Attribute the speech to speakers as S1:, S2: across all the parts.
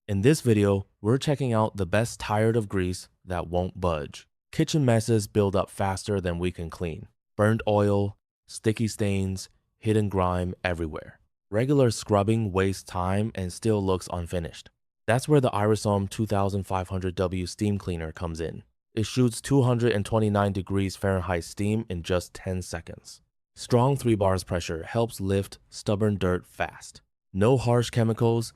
S1: In this video, we're checking out the best tired of grease that won't budge. Kitchen messes build up faster than we can clean. Burnt oil, sticky stains, hidden grime everywhere. Regular scrubbing wastes time and still looks unfinished. That's where the Irisom 2500W steam cleaner comes in. It shoots 229 degrees Fahrenheit steam in just 10 seconds. Strong 3 bars pressure helps lift stubborn dirt fast. No harsh chemicals,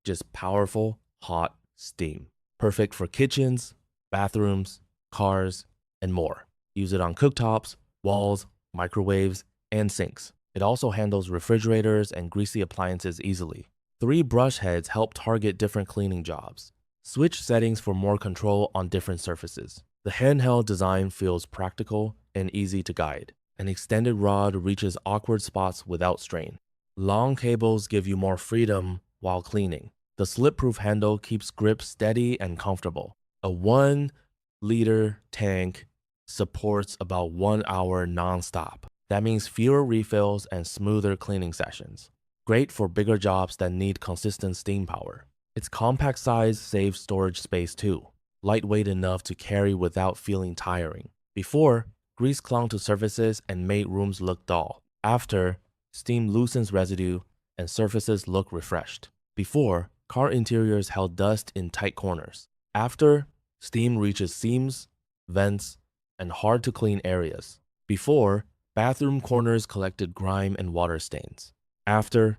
S1: just powerful, hot steam. Perfect for kitchens, bathrooms, cars, and more. Use it on cooktops, walls, microwaves, and sinks. It also handles refrigerators and greasy appliances easily. 3 brush heads help target different cleaning jobs. Switch settings for more control on different surfaces. The handheld design feels practical and easy to guide. An extended rod reaches awkward spots without strain. Long cables give you more freedom while cleaning. The slip-proof handle keeps grip steady and comfortable. A 1-liter tank supports about 1 hour non-stop. That means fewer refills and smoother cleaning sessions. Great for bigger jobs that need consistent steam power. Its compact size saves storage space too. Lightweight enough to carry without feeling tiring. Before, grease clung to surfaces and made rooms look dull. After, steam loosens residue and surfaces look refreshed. Before, car interiors held dust in tight corners. After, steam reaches seams, vents, and hard-to-clean areas. Before, bathroom corners collected grime and water stains. After,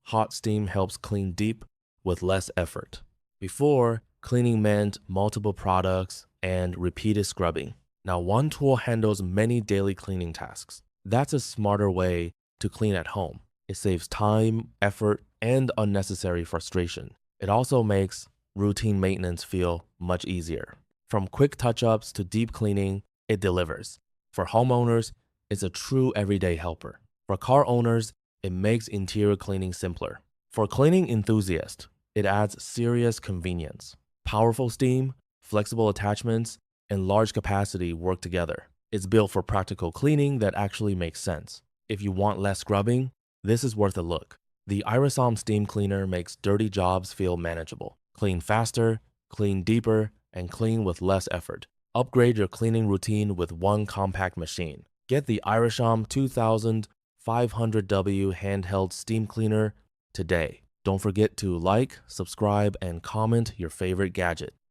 S1: hot steam helps clean deep with less effort. Before, cleaning meant multiple products and repeated scrubbing. Now one tool handles many daily cleaning tasks. That's a smarter way to clean at home. It saves time, effort, and unnecessary frustration. It also makes routine maintenance feel much easier. From quick touch-ups to deep cleaning, it delivers. For homeowners, it's a true everyday helper. For car owners, it makes interior cleaning simpler. For cleaning enthusiasts, it adds serious convenience. Powerful steam, flexible attachments, and large capacity work together. It's built for practical cleaning that actually makes sense. If you want less scrubbing, this is worth a look. The Irisom steam cleaner makes dirty jobs feel manageable. Clean faster, clean deeper, and clean with less effort. Upgrade your cleaning routine with one compact machine. Get the Irisom 2500W handheld steam cleaner today. Don't forget to like, subscribe, and comment your favorite gadget.